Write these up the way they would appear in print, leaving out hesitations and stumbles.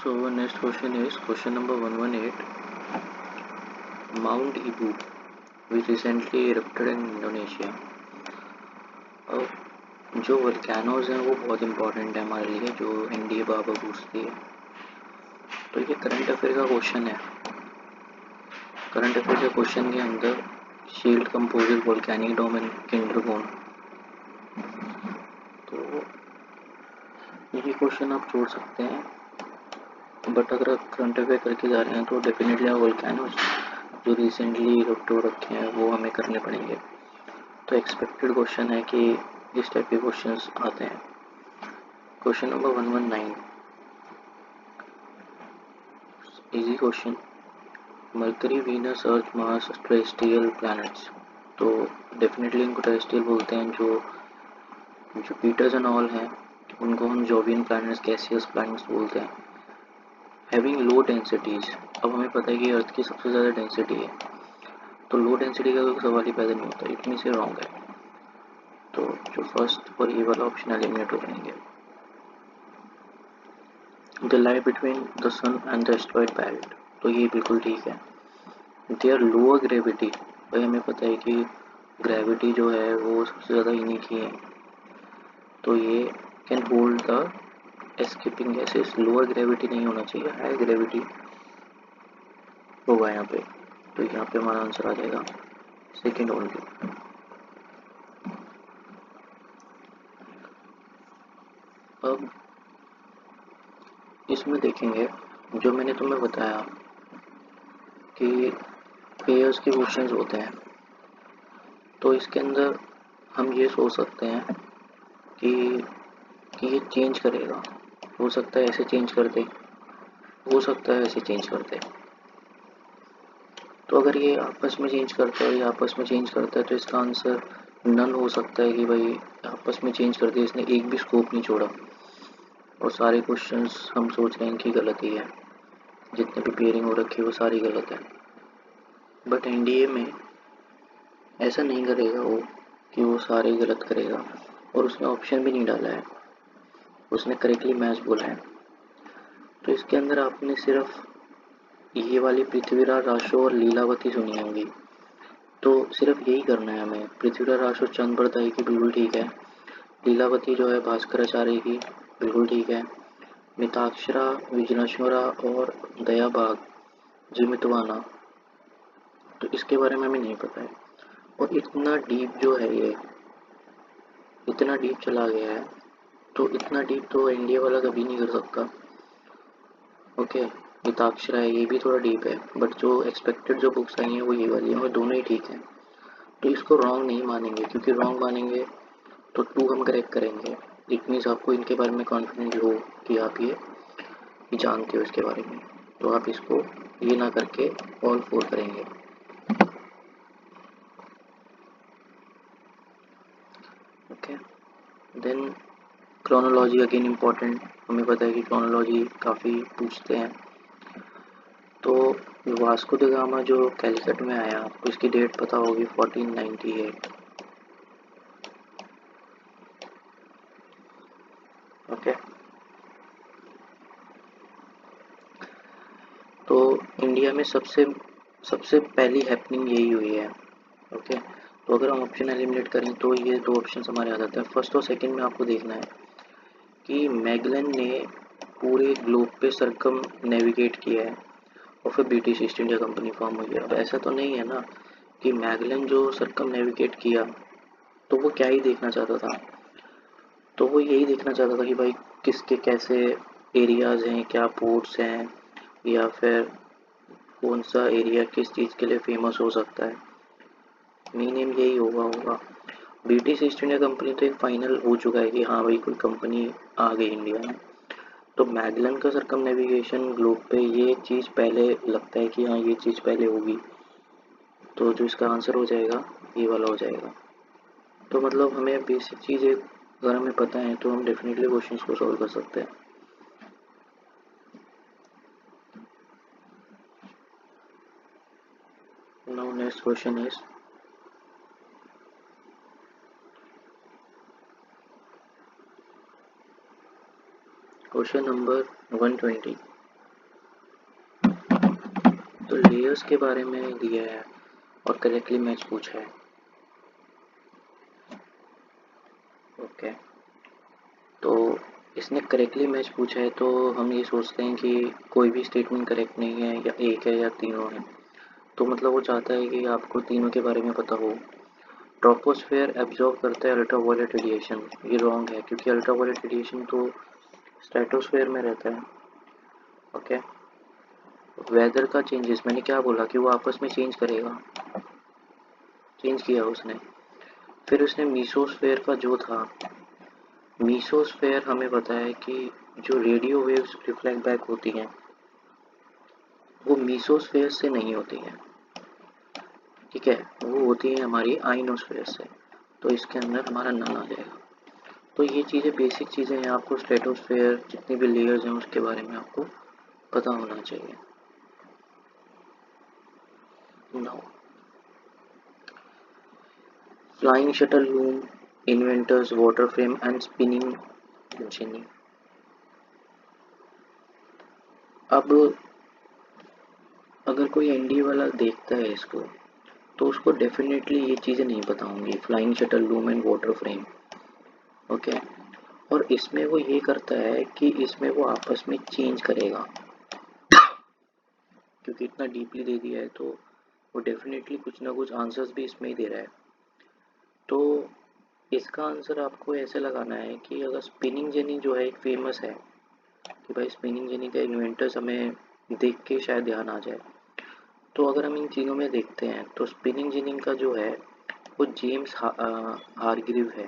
So next question is question number 118. Mount Ibu, which recently erupted in Indonesia. अब जो volcanoes हैं वो बहुत इंपॉर्टेंट है हमारे लिए, जो एनडीए बाबा पूछती है। तो ये करंट अफेयर का क्वेश्चन है। करंट अफेयर के क्वेश्चन के अंदर शील्ड कंपोजिट वोल्केनिक डोमेन केंद्रकोण, तो ये क्वेश्चन आप छोड़ सकते हैं, बट अगर आप करंट अफेयर करके जा रहे हैं तो डेफिनेटली आप वोल्केनोज जो रिसेंटली इरप्ट हो रखे हैं वो हमें करने पड़ेंगे। तो एक्सपेक्टेड क्वेश्चन है कि इस टाइप के क्वेश्चंस आते हैं। Question number 119, easy question. Mercury, Venus, Earth, Mars terrestrial planets, तो डेफिनेटली इनको टेरेस्ट्रियल बोलते हैं। जो जुपिटर्स एंड ऑल हैं उनको हम जोवियन प्लैनेट्स, गैसियस प्लैनेट्स बोलते हैं। हैविंग लो डेंसिटीज, अब हमें पता है कि अर्थ की सबसे ज़्यादा डेंसिटी है, तो लो डेंसिटी का कोई सवाल ही पैदा नहीं होता, इतनी से रॉन्ग है। तो जो फर्स्ट और ये वाला ऑप्शन एलिमिनेट हो जाएंगे। The lie between the sun and the asteroid belt, तो ये बिल्कुल ठीक है। देयर लोअर ग्रेविटी, भाई हमें पता है कि ग्रेविटी जो है वो सबसे ज़्यादा इन्हीं की है, तो ये can hold the escaping gases. Lower gravity नहीं होना चाहिए, हाई ग्रेविटी होगा यहाँ पे, तो यहाँ पे हमारा आंसर आ जाएगा सेकेंड ओनली। अब इसमें देखेंगे, जो मैंने तुम्हें बताया कि पेयर्स के क्वेश्चंस होते हैं, तो इसके अंदर हम ये सोच सकते हैं कि ये चेंज करेगा। हो सकता है ऐसे चेंज कर दे, हो सकता है ऐसे चेंज कर दे। तो अगर ये आपस में चेंज करता है, या आपस में चेंज करता है, तो इसका आंसर नन हो सकता है कि भाई आपस में चेंज कर दिया, इसने एक भी स्कोप नहीं छोड़ा और सारे क्वेश्चंस हम सोच रहे हैं कि गलत ही है, जितने भी पेयरिंग हो रखी है वो सारी गलत है। बट एनडीए में ऐसा नहीं करेगा वो कि वो सारे गलत करेगा, और उसने ऑप्शन भी नहीं डाला है, उसने करेक्टली मैच बोला है। तो इसके अंदर आपने सिर्फ ये वाली पृथ्वीराज, राशो और लीलावती सुनी होंगी, तो सिर्फ यही करना है हमें। पृथ्वीराज, राशो चंद बरदाई की बिल्कुल ठीक है, लीलावती जो है भास्कराचार्य की बिल्कुल ठीक है, मिताक्षरा, विजनश्वरा और दयाबाग जिमितवाना, तो इसके बारे में हमें नहीं पता है। और इतना डीप जो है ये, इतना डीप चला गया है, तो इतना डीप तो इंडिया वाला कभी नहीं कर सकता। ओके, मिताक्षरा है, ये भी थोड़ा डीप है, बट जो एक्सपेक्टेड जो बुक्स आई हैं वो ये वाली हैं, और दोनों ही ठीक हैं। तो इसको रॉन्ग नहीं मानेंगे, क्योंकि रॉन्ग मानेंगे तो 2 हम करेक्ट करेंगे। इट मीन्स आपको इनके बारे में कॉन्फिडेंट हो कि आप ये जानते हो इसके बारे में, तो आप इसको ये ना करके ऑल 4 करेंगे। Okay, then chronology again important, हमें पता है कि क्रोनोलॉजी काफ़ी पूछते हैं। तो वास्को द गामा जो कैलिकट में आया, उसकी डेट पता होगी 1498। ओके, तो इंडिया में सबसे पहली हैपनिंग यही हुई है। ओके, तो अगर हम ऑप्शन एलिमिनेट करें तो ये 2 ऑप्शन हमारे आ जाते हैं। फर्स्ट और सेकंड में आपको देखना है कि मैगलन ने पूरे ग्लोब पे सरकम नेविगेट किया है और फिर British east India company form हुई है। अब ऐसा तो नहीं है ना कि मैगलन जो सरकम नेविगेट किया तो वो क्या ही देखना चाहता था, तो वो यही देखना चाहता था कि भाई किसके कैसे एरियाज़ हैं, क्या पोर्ट्स हैं, या फिर कौन सा एरिया किस चीज़ के लिए फेमस हो सकता है। मेन एम यही होगा। ब्रिटिश ईस्ट इंडिया कंपनी तो एक फाइनल हो चुका है कि हाँ भाई कोई कंपनी आ गई इंडिया में, तो मैगलन का सरकम नेविगेशन ग्लोब पे ये चीज़ पहले लगता है कि हाँ ये चीज़ पहले होगी, तो जो इसका आंसर हो जाएगा ये वाला हो जाएगा। तो मतलब हमें बेसिक चीज़ें अगर हमें पता है तो हम डेफिनेटली क्वेश्चंस को सॉल्व कर सकते हैं। Now next question is question number 120। तो लेयर्स के बारे में दिया है और करेक्टली मैच पूछा है। ओके, तो इसने करेक्टली मैच पूछा है तो हम ये सोचते हैं कि कोई भी स्टेटमेंट करेक्ट नहीं है, या एक है या तीनों है। तो मतलब वो चाहता है कि आपको तीनों के बारे में पता हो। ट्रोपोस्फेयर एब्जॉर्ब करता है अल्ट्रावायलेट रेडिएशन, ये रॉन्ग है क्योंकि अल्ट्रावायलेट रेडिएशन तो स्ट्रेटोस्फेयर में रहता है। ओके, वेदर का चेंजेस, मैंने क्या बोला कि वो आपस में चेंज करेगा, चेंज किया उसने। फिर उसने मीसोस्फेयर का जो था, मीसोस्फेयर हमें पता है कि जो रेडियो वेव्स रिफ्लेक्ट बैक होती हैं वो मीसोस्फेयर से नहीं होती हैं, ठीक है, वो होती है हमारी आइनोस्फेयर से। तो इसके अंदर हमारा नन आ जाएगा। तो ये चीज़ें बेसिक चीज़ें हैं, आपको स्ट्रेटोस्फेयर जितनी भी लेयर्स हैं उसके बारे में आपको पता होना चाहिए। Now flying shuttle loom, inventors, water frame and spinning jenny. अब अगर कोई एनडीए वाला देखता है इसको तो उसको डेफिनेटली ये चीज़ें नहीं पता होंगी, flying shuttle loom and water frame. Okay, और इसमें वो ये करता है कि इसमें वो आपस में चेंज करेगा, क्योंकि इतना डीपली दे दिया है तो वो डेफिनेटली कुछ ना कुछ आंसर्स भी इसमें ही दे रहा है। तो इसका आंसर आपको ऐसे लगाना है कि अगर स्पिनिंग जेनी जो है एक फेमस है, कि भाई स्पिनिंग जेनी का इन्वेंटर्स हमें देख के शायद ध्यान आ जाए। तो अगर हम इन तीनों में देखते हैं तो स्पिनिंग जेनी का जो है वो जेम्स हारग्रीव है।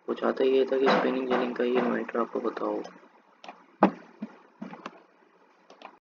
वो चाहता ये था कि स्पिनिंग जेनी का ये इन्वेंटर आपको पता हो।